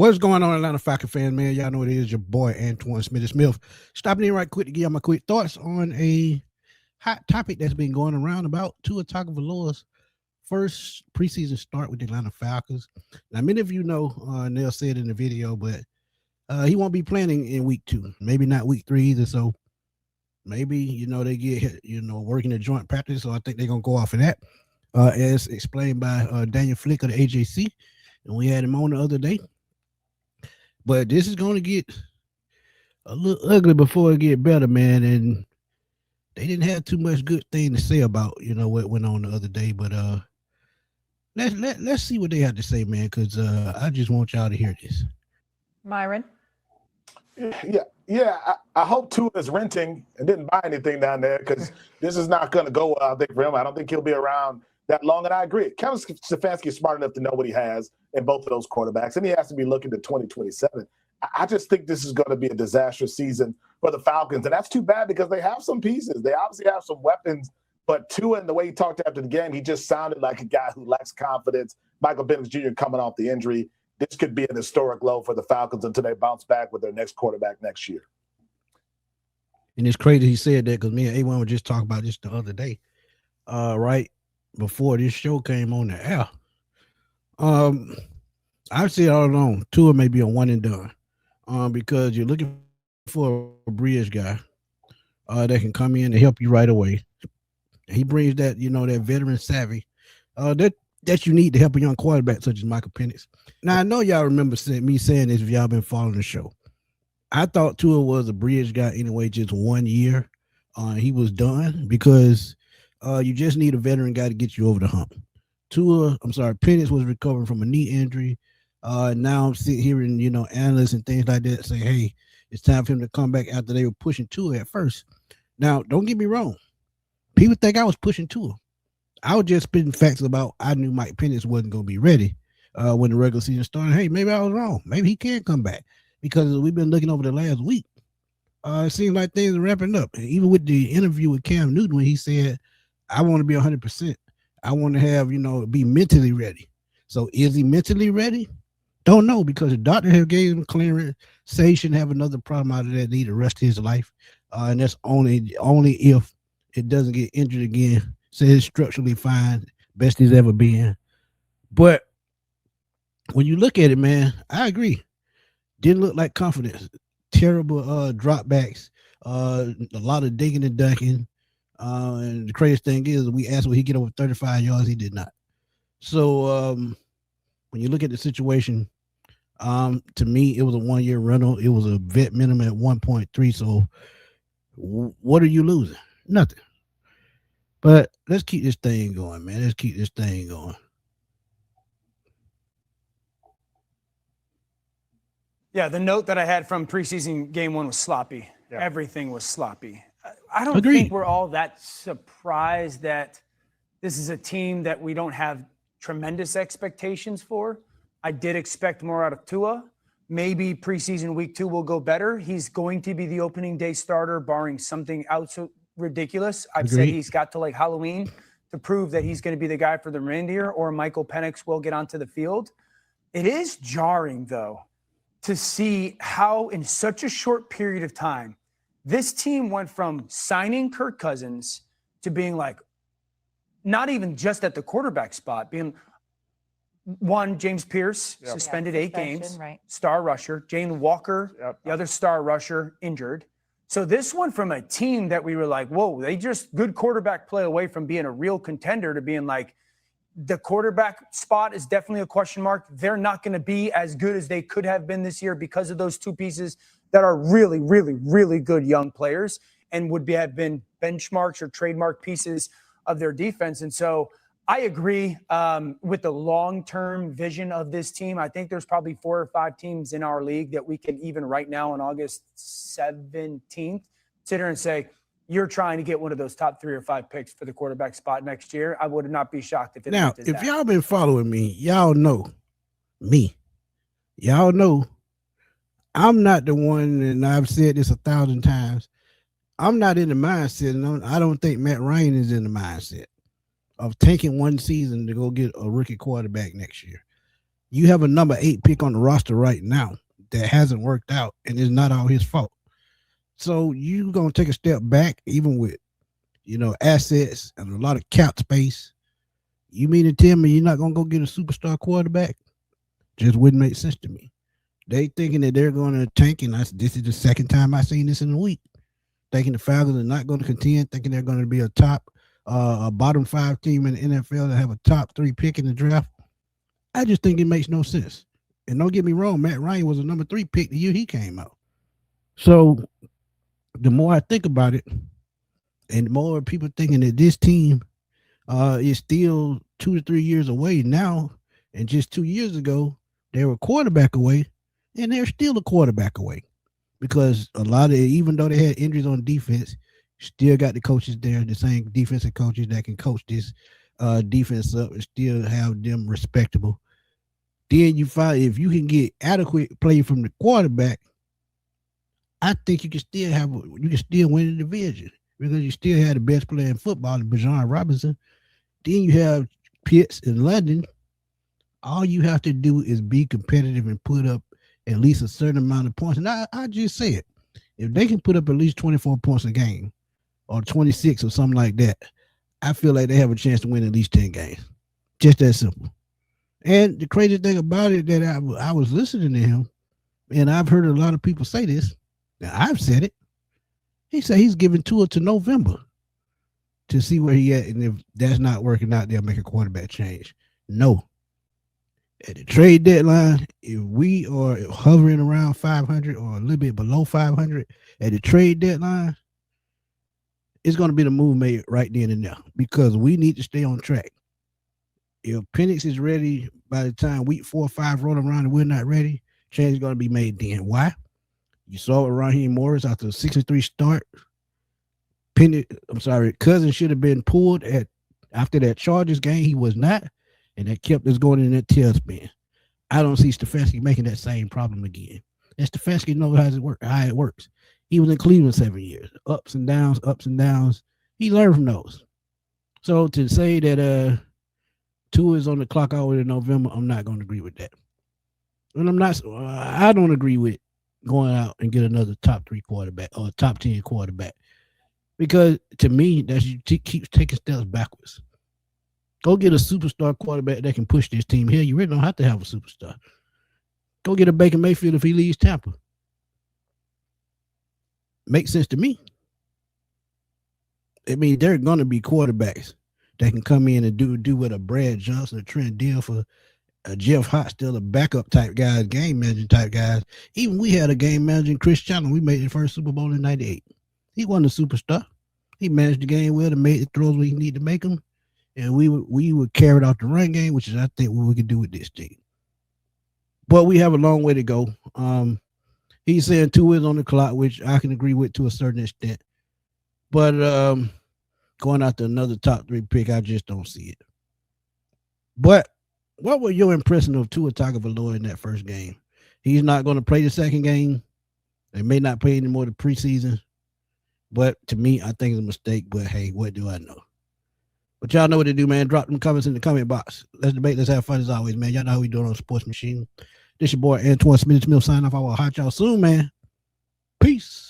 What's going on, Atlanta Falcons fan, man? Y'all know it is your boy, Antoine Smith. Stopping in right quick to give y'all my quick thoughts on a hot topic that's been going around about Tua Tagovailoa's first preseason start with the Atlanta Falcons. Now, many of you know, Neil said in the video, but he won't be playing in week 2, maybe not week 3 either. So maybe, they get, working a joint practice. So I think they're going to go off of that, as explained by Daniel Flick of the AJC. And we had him on the other day. But this is going to get a little ugly before it get better, man. And they didn't have too much good thing to say about, what went on the other day. But let's see what they have to say, man, because I just want y'all to hear this. Myron? Yeah. I hope Tua is renting and didn't buy anything down there, because this is not going to go well, I think, for him. I don't think he'll be around that long, and I agree. Kevin Stefanski is smart enough to know what he has in both of those quarterbacks, and he has to be looking to 2027. I just think this is going to be a disastrous season for the Falcons, and that's too bad because they have some pieces. They obviously have some weapons, but Tua, and the way he talked after the game, he just sounded like a guy who lacks confidence. Michael Penix Jr. coming off the injury. This could be an historic low for the Falcons until they bounce back with their next quarterback next year. And it's crazy he said that because me and A1 were just talking about this the other day, right before this show came on the air. I've said all along, Tua may be a one and done, because you're looking for a bridge guy that can come in and help you right away. He brings that, that veteran savvy that you need to help a young quarterback such as Michael Penix. Now, I know y'all remember me saying this if y'all been following the show. I thought Tua was a bridge guy anyway, just 1 year. He was done because you just need a veteran guy to get you over the hump. Penix was recovering from a knee injury. Now I'm sitting here and, analysts and things like that say, hey, it's time for him to come back after they were pushing Tua at first. Now, don't get me wrong. People think I was pushing Tua. I was just spitting facts about I knew Mike Penix wasn't going to be ready when the regular season started. Hey, maybe I was wrong. Maybe he can come back because we've been looking over the last week. It seems like things are ramping up. And even with the interview with Cam Newton when he said, I want to be 100%. I want to have, be mentally ready. So is he mentally ready? Don't know, because the doctor have gave him clearance, say he shouldn't have another problem out of that, need the rest of his life. And that's only if it doesn't get injured again. So it's structurally fine, best he's ever been. But when you look at it, man, I agree. Didn't look like confidence. Terrible dropbacks, a lot of digging and ducking. And the craziest thing is, we asked will he get over 35 yards. He did not. So when you look at the situation, to me, it was a 1 year rental. It was a vet minimum at 1.3. So what are you losing? Nothing. But let's keep this thing going, man. Let's keep this thing going. Yeah, the note that I had from preseason game 1 was sloppy. Yeah. Everything was sloppy. I don't think we're all that surprised that this is a team that we don't have tremendous expectations for. I did expect more out of Tua. Maybe preseason week 2 will go better. He's going to be the opening day starter, barring something else ridiculous. I've said he's got to like Halloween to prove that he's going to be the guy for the reindeer, or Michael Penix will get onto the field. It is jarring, though, to see how in such a short period of time, this team went from signing Kirk Cousins to being like, not even just at the quarterback spot, being one, James Pierce, suspended 8 games, right. Star rusher. Jalen Walker, the other star rusher, injured. So this one from a team that we were like, whoa, they just good quarterback play away from being a real contender to being like, the quarterback spot is definitely a question mark. They're not going to be as good as they could have been this year because of those 2 pieces that are really, really, really good young players and would have been benchmarks or trademark pieces of their defense. And so I agree with the long-term vision of this team. I think there's probably 4 or 5 teams in our league that we can even right now on August 17th sit here and say, you're trying to get one of those top 3 or 5 picks for the quarterback spot next year. I would not be shocked if it now, if y'all been following me, y'all know me. Y'all know I'm not the one, and I've said this 1,000 times. I'm not in the mindset, and I don't think Matt Ryan is in the mindset of taking one season to go get a rookie quarterback next year. You have a number 8 pick on the roster right now that hasn't worked out, and it's not all his fault. So you're gonna take a step back, even with assets and a lot of cap space. You mean to tell me you're not gonna go get a superstar quarterback? Just wouldn't make sense to me. They thinking that they're going to tank, and this is the second time I've seen this in a week. Thinking the Falcons are not going to contend, thinking they're going to be a bottom 5 team in the NFL that have a top 3 pick in the draft. I just think it makes no sense. And don't get me wrong, Matt Ryan was a number 3 pick the year he came out. So the more I think about it, and the more people thinking that this team is still 2 to 3 years away now, and just 2 years ago, they were a quarterback away, and they're still a quarterback away. Because a lot of, even though they had injuries on defense, still got the coaches there, the same defensive coaches that can coach this defense up and still have them respectable. Then you find if you can get adequate play from the quarterback, I think you can still win the division because you still have the best player in football, Bijan Robinson. Then you have Pitts in London. All you have to do is be competitive and put up at least a certain amount of points. And I just say it. If they can put up at least 24 points a game or 26 or something like that, I feel like they have a chance to win at least 10 games. Just that simple. And the crazy thing about it that I was listening to him, and I've heard a lot of people say this. Now, I've said it. He said he's giving Tua to November to see where he at. And if that's not working out, they'll make a quarterback change. No. At the trade deadline, if we are hovering around 500 or a little bit below 500 at the trade deadline, it's going to be the move made right then and there because we need to stay on track. If Penix is ready by the time week 4 or 5 roll around and we're not ready, change is going to be made then. Why? You saw it Raheem Morris after a 63 start. Cousins should have been pulled after that Chargers game. He was not. And that kept us going in that tailspin. I don't see Stefanski making that same problem again. And Stefanski knows how it works. He was in Cleveland 7 years. Ups and downs. He learned from those. So to say that Tua is on the clock all the way to November, I'm not going to agree with that. And I don't agree with going out and get another top 3 quarterback or top 10 quarterback. Because to me, that keeps taking steps backwards. Go get a superstar quarterback that can push this team here. You really don't have to have a superstar. Go get a Baker Mayfield if he leaves Tampa. Makes sense to me. I mean, there are going to be quarterbacks that can come in and do what a Brad Johnson, a Trent Dilfer, a Jeff Hott, still a backup type guys, game managing type guys. Even we had a game managing Chris Chandler. We made the first Super Bowl in '98. He wasn't a superstar. He managed the game well and made the throws where he needed to make them. And we would carry out the run game, which is I think what we could do with this team. But we have a long way to go. He's saying 2 is on the clock, which I can agree with to a certain extent. But going after another top 3 pick, I just don't see it. But what were your impression of Tua Tagovailoa in that first game? He's not going to play the second game. They may not play anymore the preseason. But to me, I think it's a mistake. But hey, what do I know? But y'all know what to do, man. Drop them comments in the comment box. Let's debate. Let's have fun as always, man. Y'all know how we doing on Sports Machine. This your boy, Antoine Smith signing off. I will hot y'all soon, man. Peace.